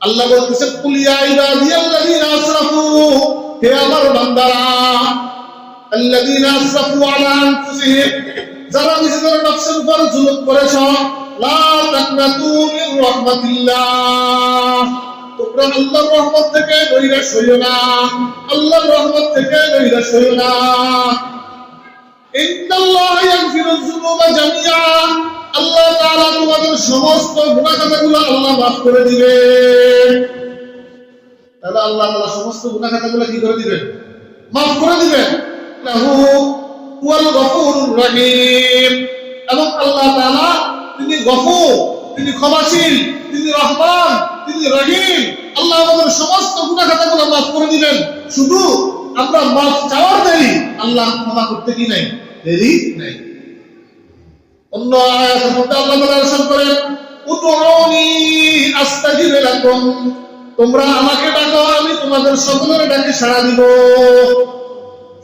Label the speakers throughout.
Speaker 1: আল্লাহ বলতেছেন কুল ইয়া ইবাদিয়াল্লাযীনা আসরাফু, হে আমার বান্দারা, আল্লাযীনা আসরাফু আলা আনফুসিহিম, যারা নিজেদের নফসের উপর জুলুম করেছ, লা তাকনাতু মির রাহমাতিল্লাহ, তোমরা আল্লাহর রহমত থেকে নৈরাশ হইও না, আল্লাহর রহমত থেকে নৈরাশ হইও না। ইন্নাল্লাহা ইয়াগফিরুয যুনুবা জামিআ, আল্লাহ তাআলা তোমাদের সমস্ত গুনাহ খাতাগুলো আল্লাহ মাফ করে দিবেন। তাহলে আল্লাহ তাআলা সমস্ত গুনাহ খাতাগুলো কি করে দিবেন? মাফ করে দিবেন। লাহু ওয়াল গফুরুর রহিম, এবং আল্লাহ তাআলা তিনি গফুর, তিনি ক্ষমাশীল, তিনি রহমান, তিনি রহিম। আল্লাহ আমাদের সমস্ত গুনাহ খাতাগুলো মাফ করে দিবেন। শুধু আমরা মাফ চাওয়ার দেরি, আল্লাহ ক্ষমা করতে কি নাই? দেরি নাই। অন্য আয়াতের মধ্যে আল্লাহ তাআলা ইরশাদ করেন উদউনি আস্তাজিব লাকুম, তোমরা আমাকে ডাকো, আমি তোমাদের সকলের ডাকে সাড়া দিব।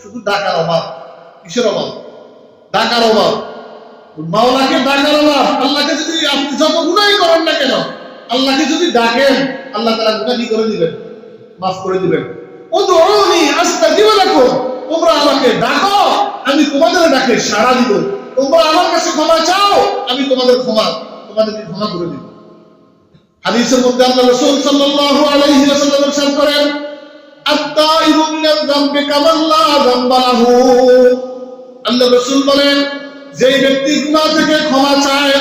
Speaker 1: শুধু ডাকার অভাব। কিসের অভাব? ডাকার অভাব। মাওলাকে ডাকার অভাব। আল্লাহকে যদি আপনি যত গুনাহই করেন না কেন, আল্লাহকে যদি ডাকেন, আল্লাহ তাআলা গুনাহ কি করে দিবেন? মাফ করে দিবেন। উদউনি আস্তাজিব লাকুম, তোমরা আমাকে ডাকো, আমি তোমাদের ডাকে সাড়া দিব। তোমরা আমার কাছে ক্ষমা চাও, আমি তোমাদেরকে ক্ষমা করে দিব। হাদিসের মধ্যে আল্লাহ রাসূল সাল্লাল্লাহু আলাইহি ওয়াসাল্লাম ইরশাদ করেন আত-তাইবু মিনাল যামবি কামান লা যামবা লাহু, আল্লাহ রাসূল বলেন যে ব্যক্তি গুনাহ থেকে ক্ষমা চায়,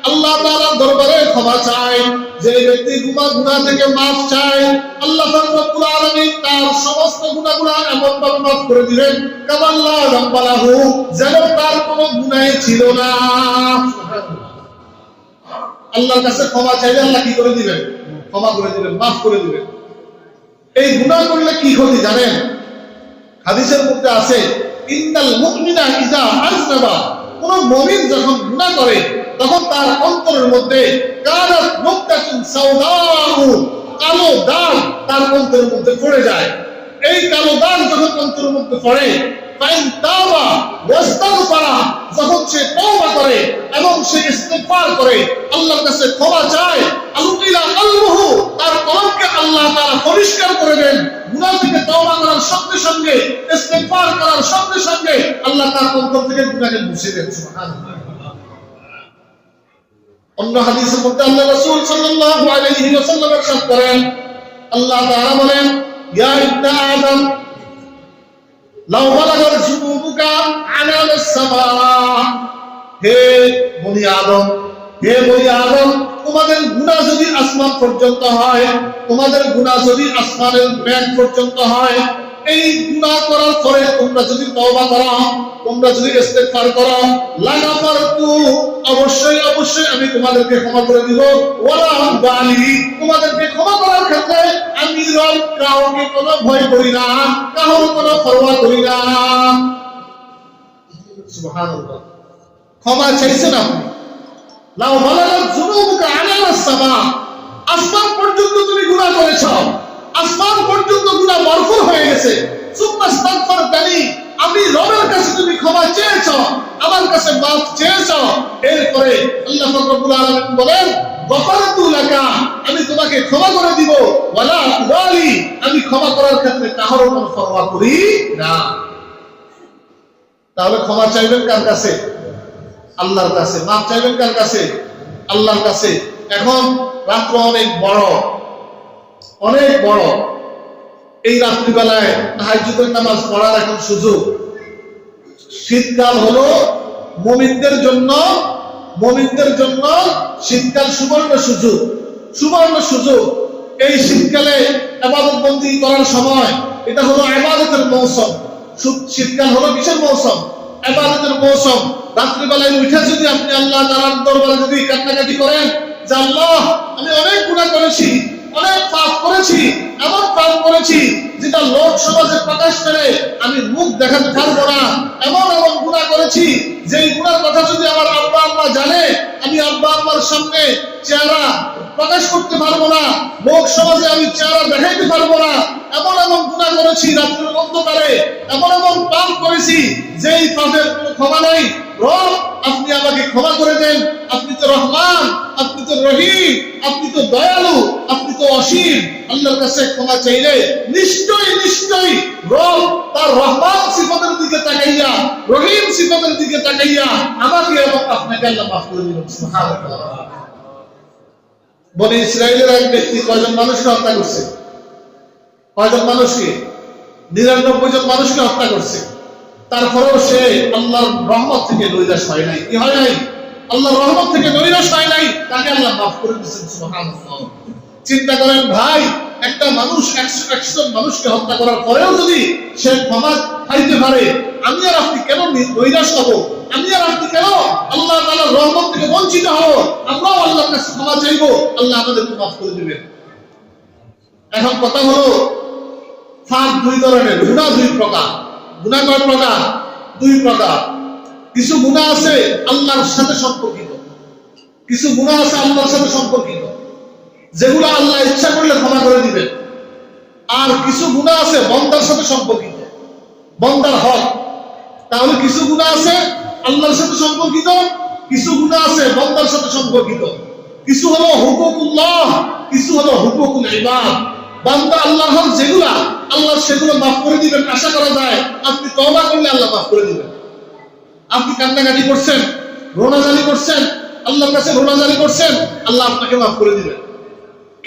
Speaker 1: আল্লাহ তাআলার দরবারে ক্ষমা চায়, যে ব্যক্তি গুনাহ থেকে মাফ চায়, আল্লাহ পাক রব্বুল আলামিন তার সমস্ত গুনাহগুলো এমন ভাবে মাফ করে দিবেন কামান লা যামবা লাহু, যেন তার কোনো গুনাহই ছিল না। আল্লাহর কাছে ক্ষমা চাইলে আল্লাহ কি করে দিবেন? ক্ষমা করে দিবেন, মাফ করে দিবেন। এই গুনাহ করলে কি ক্ষতি জানেন? হাদিসের মধ্যে আছে ইন্নাল মুমিনা ইযা আযনাবা, কোন মুমিন যখন গুনাহ করে তখন তার অন্তরের মধ্যে কারাত নুকতাতুন সাওদাউ, কালো দাগ তার অন্তরের মধ্যে পড়ে যায়। এই কালো দাগ যখন অন্তরের মধ্যে পড়ে, ফাইন তাওবা ওয়াস্তাগফারা, যখন সে তওবা করে এবং সে ইস্তিগফার করে, আল্লাহর কাছে ক্ষমা চায়, আলকিলা কলবুহু, তার কলবকে আল্লাহ তাআলা পরিষ্কার করে দেন। গুনাহ থেকে তওবা করার সঙ্গে সঙ্গে, ইস্তিগফার করার সঙ্গে সঙ্গে আল্লাহ তার অন্তর থেকে গুনাহকে মুছে দেন। সুবহানাল্লাহ। অন্য হাদিসের মধ্যে আল্লাহ রাসূল সাল্লাল্লাহু আলাইহি ওয়াসাল্লাম ইরশাদ করেন, আল্লাহ তাআলা বলেন ইয়া ইবনা আদম লাউ বালাগাত যুনুবুকা আনালাস সামা, হে বনি আদম, হে বনি আদম, তোমাদের গুনাহ যদি আসমান পর্যন্ত হয়, তোমাদের গুনাহ যদি আসমানের মেঘ পর্যন্ত হয়, এই গুনাহ করার পরে তোমরা যদি তওবা করো, তোমরা যদি ইস্তিগফার করো, লাগাফারতু, অবশ্যই অবশ্যই আমি তোমাদেরকে ক্ষমা করে দিব। ওয়ালা বালি, তোমাদেরকে ক্ষমা করার ক্ষেত্রে আমি রব কাউকে কোনো ভয় করি না, কারোর কোনো পরোয়া করি না। সুবহানাল্লাহ। ক্ষমা চাইছেন আপনি, লাউ বালাগাত যুনুবুকা আনালাস সামা, আসমান পর্যন্ত তুমি গুনাহ করেছো, আসমান পর্যন্ত গুনাহ মারফুর হয়ে গেছে, সুবহানাল্লাহি, আমি রবের কাছে তুমি ক্ষমা চেয়েছো, আমার কাছে মাফ চেয়েছো, এরপরে আল্লাহ পাক রব্বুল আলামিন বলেন গফারতু লাকা, আমি তোমাকে ক্ষমা করে দিব। ওয়ালা উবালি, আমি ক্ষমা করার ক্ষেত্রে কারোর কোনো পরোয়া করি না। তাহলে ক্ষমা চাইবেন কার কাছে? আল্লাহর কাছে। মাফ চাইবেন কার কাছে? আল্লাহর কাছে। এখন রাত্র অনেক বড়, অনেক বড়। এই রাত্রিবেলায় তাহাজ্জুদের নামাজ পড়ার এখন সুযোগ। শীতকাল হলো মুমিনদের জন্য শীতকাল সুবর্ণ সুযোগ, সুবর্ণ সুযোগ। এই শীতকালে ইবাদত বন্দি করার সময়, এটা হলো ইবাদতের মৌসুম। শীতকাল হলো কিসের মৌসুম? ইবাদতের মৌসুম। রাত্রিবেলায় উঠে যদি আপনি আল্লাহ তাআলার দরবারে যদি কান্নাকাটি করেন যে আল্লাহ, আমি অনেক গুনাহ করেছি, অনেক পাপ করেছি, এমন পাপ করেছি যেটা লোক সমাজে প্রকাশ করে আমি মুখ দেখাতে পারবো না, এমন এমন গুনাহ করেছি যেই গুনার কথা যদি আমার আব্বা আম্মা জানে, আমি আব্বা আম্মার সামনে চেহারা প্রকাশ করতে পারবো না, লোক সমাজে আমি চেহারা দেখাইতে পারবো না, এমন এমন গুনাহ করেছি রাত্রির অন্ধকারে, এমন এমন পাপ করেছি যেই পাপের কোনো ক্ষমা নাই, রব আপনি আমাকে ক্ষমা করে দেন, আপনি তো রহমান, আপনি তো রহিম, আপনি তো দয়ালু, আপনি তো অসীম। আল্লাহর কাছে ক্ষমা চাইলে নিশ্চয়ই নিশ্চয়ই রব তার রহমান সিফাতের দিকে তাকাইয়া, রহিম সিফাতের দিকে তাকাইয়া আমাকে এবং আপনাকে আল্লাহ মাফ করে দিবেন। সুবহানাল্লাহ। বনি ইসরায়েলের এক ব্যক্তি কয়জন মানুষকে হত্যা করছে? কয়জন মানুষকে? 99 জন মানুষকে হত্যা করছে। তারপরেও সে আল্লাহর রহমত থেকে নৈরাশ হয় নাই। কি হয় নাই? আল্লাহর রহমত থেকে নৈরাশ হয় নাই, তাকে আল্লাহ মাফ করে দিয়েছেন। সুবহানাল্লাহ। চিন্তা করেন ভাই, একটা মানুষ 100 জন মানুষকে হত্যা করার পরেও যদি সে ক্ষমা চাইতে পারে, আমি আর আপনি কেন নৈরাশ হব? আমি আর আপনি কেন আল্লাহ তাআলার রহমত থেকে বঞ্চিত হব? আমরাও আল্লাহর কাছে ক্ষমা চাইবো, আল্লাহ আমাদেরকে মাফ করে দিবেন। এখন কথা হলো, ফাঁক দুই ধরনের, গুনাহ দুই প্রকার। গুনাহ কয় প্রকার? দুই প্রকার। কিছু গুনাহ আছে আল্লাহর সাথে সম্পর্কিত, কিছু গুনাহ আছে আল্লাহর সাথে সম্পর্কিত, যেগুলো আল্লাহ ইচ্ছা করলে ক্ষমা করে দিবেন। আর কিছু গুনাহ আছে বান্দার সাথে সম্পর্কিত, বান্দার হক। তাহলে কিছু গুনাহ আছে আল্লাহর সাথে সম্পর্কিত, কিছু গুনাহ আছে বান্দার সাথে সম্পর্কিত। কিছু হলো হুকুকুল্লাহ, কিছু হলো হুকুকুল ইবাদ। বান্দা আল্লাহর হক যেগুলা, আল্লাহ সেগুলো মাফ করে দিবেন। আশা করা যায় আপনি তওবা করলে আল্লাহ মাফ করে দিবেন। আপনি কান্নাকাটি করছেন, রোনাজারি করছেন, আল্লাহর কাছে রোনাজারি করছেন, আল্লাহ আপনাকে মাফ করে দিবেন।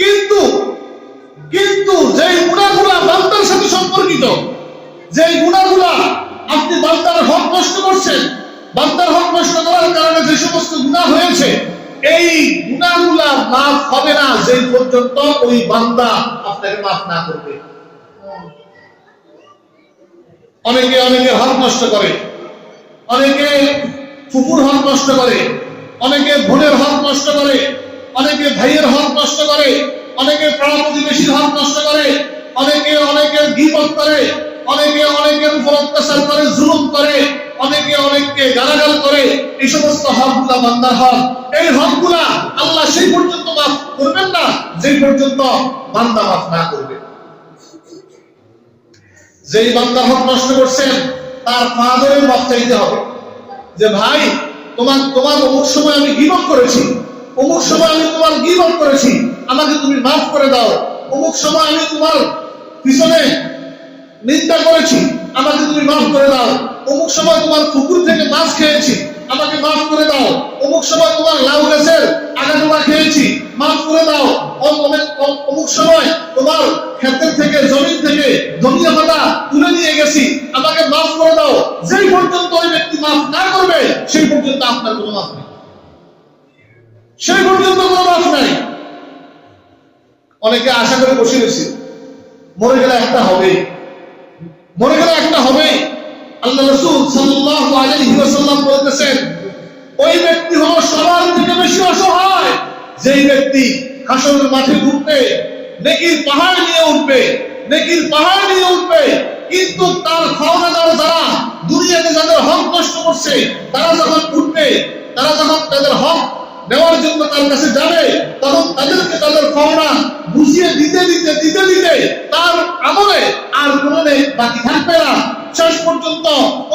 Speaker 1: কিন্তু কিন্তু যেই গুনাহগুলা বান্দার সাথে সম্পর্কিত, যেই গুনাহগুলা আপনি বান্দার হক নষ্ট করছেন, বান্দার হক নষ্ট করার কারণে যে সমস্ত গুনাহ হয়েছে, এই গুনাহগুলা মাফ হবে না যেই পর্যন্ত ওই বান্দা আপনাকে মাফ না করবে। অনেকে অনেকের হক নষ্ট করে, অনেকে ফুফুর হক নষ্ট করে, অনেকে বোনের হক নষ্ট করে, অনেকে ভাইয়ের হক নষ্ট করে, অনেকে পাড়া প্রতিবেশীর হক নষ্ট করে, অনেকে অনেকের গীবত করে, অনেকে অনেকের উপর অত্যাচার করে, জুলুম করে, অনেকে অনেককে গালাগাল করে। এই সমস্ত হকগুলা বান্দার হক। এই হকগুলা আল্লাহ সেই পর্যন্ত মাফ করবেন না যেই পর্যন্ত বান্দা মাফ না করবে। যেই বান্দার হক নষ্ট করছেন তার ফাদরের মাফ চাইতে হবে, যে ভাই তোমার অমুক সময় আমি গীবত করেছি, অমুক সময় আমি তোমার গীবত করেছি, আমাকে তুমি মাফ করে দাও। অমুক সময় আমি তোমার পিছনে নিন্দা করেছি, আমাকে তুমি মাফ করে দাও। অমুক সময় তোমার পুকুর থেকে মাছ খেয়েছি, আমাকে মাফ করে দাও। অমুক সময় তোমার লাউ গাছের আগাডোবা খেয়েছি, মাফ করে দাও। অমুক সময় তোমার ক্ষেতের থেকে, জমিন থেকে ধনিয়া পাতা তুলে নিয়ে গেছি, আমাকে মাফ করে দাও। যেই পর্যন্ত ওই ব্যক্তি মাফ না করবে সেই পর্যন্ত আপনার কোনো মাফ নেই, সেই পর্যন্ত কোনো মাফ নাই। অনেকে আশা করে বসে রয়েছে, মরে গেলে একটা হবে, মরে গেলে একটা হবে। আল্লাহ রাসূল সাল্লাল্লাহু আলাইহি ওয়াসাল্লাম বলতেছেন, ওই ব্যক্তি হলো সবার থেকে বেশি অসহায় যেই ব্যক্তি হাসরের মাঠে উঠবে, নেকির পাহাড় নিয়ে উঠবে, নেকির পাহাড় নিয়ে উঠবে, কিন্তু তার খাওয়াদার যারা দুনিয়াতে যাদের হক নষ্ট করছে, তারা যখন উঠবে, তারা যখন তাদের হক নেওয়ার জন্য তার কাছে যাবে, তখন তাদেরকে তাদের পাওনা বুঝিয়ে দিতে দিতে দিতে দিতে তার আমলে আর কোনো বাকি থাকবে না। শেষ পর্যন্ত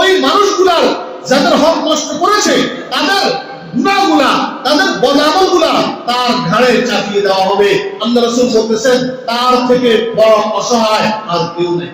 Speaker 1: ওই মানুষগুলার যাদের হক নষ্ট করেছে তাদের গুনাহগুলা, তাদের বদআমলগুলা তার ঘাড়ে চাপিয়ে দেওয়া হবে। আল্লাহ রাসূল বলতেছেন, তার থেকে বড় অসহায় আর কেউ নেই।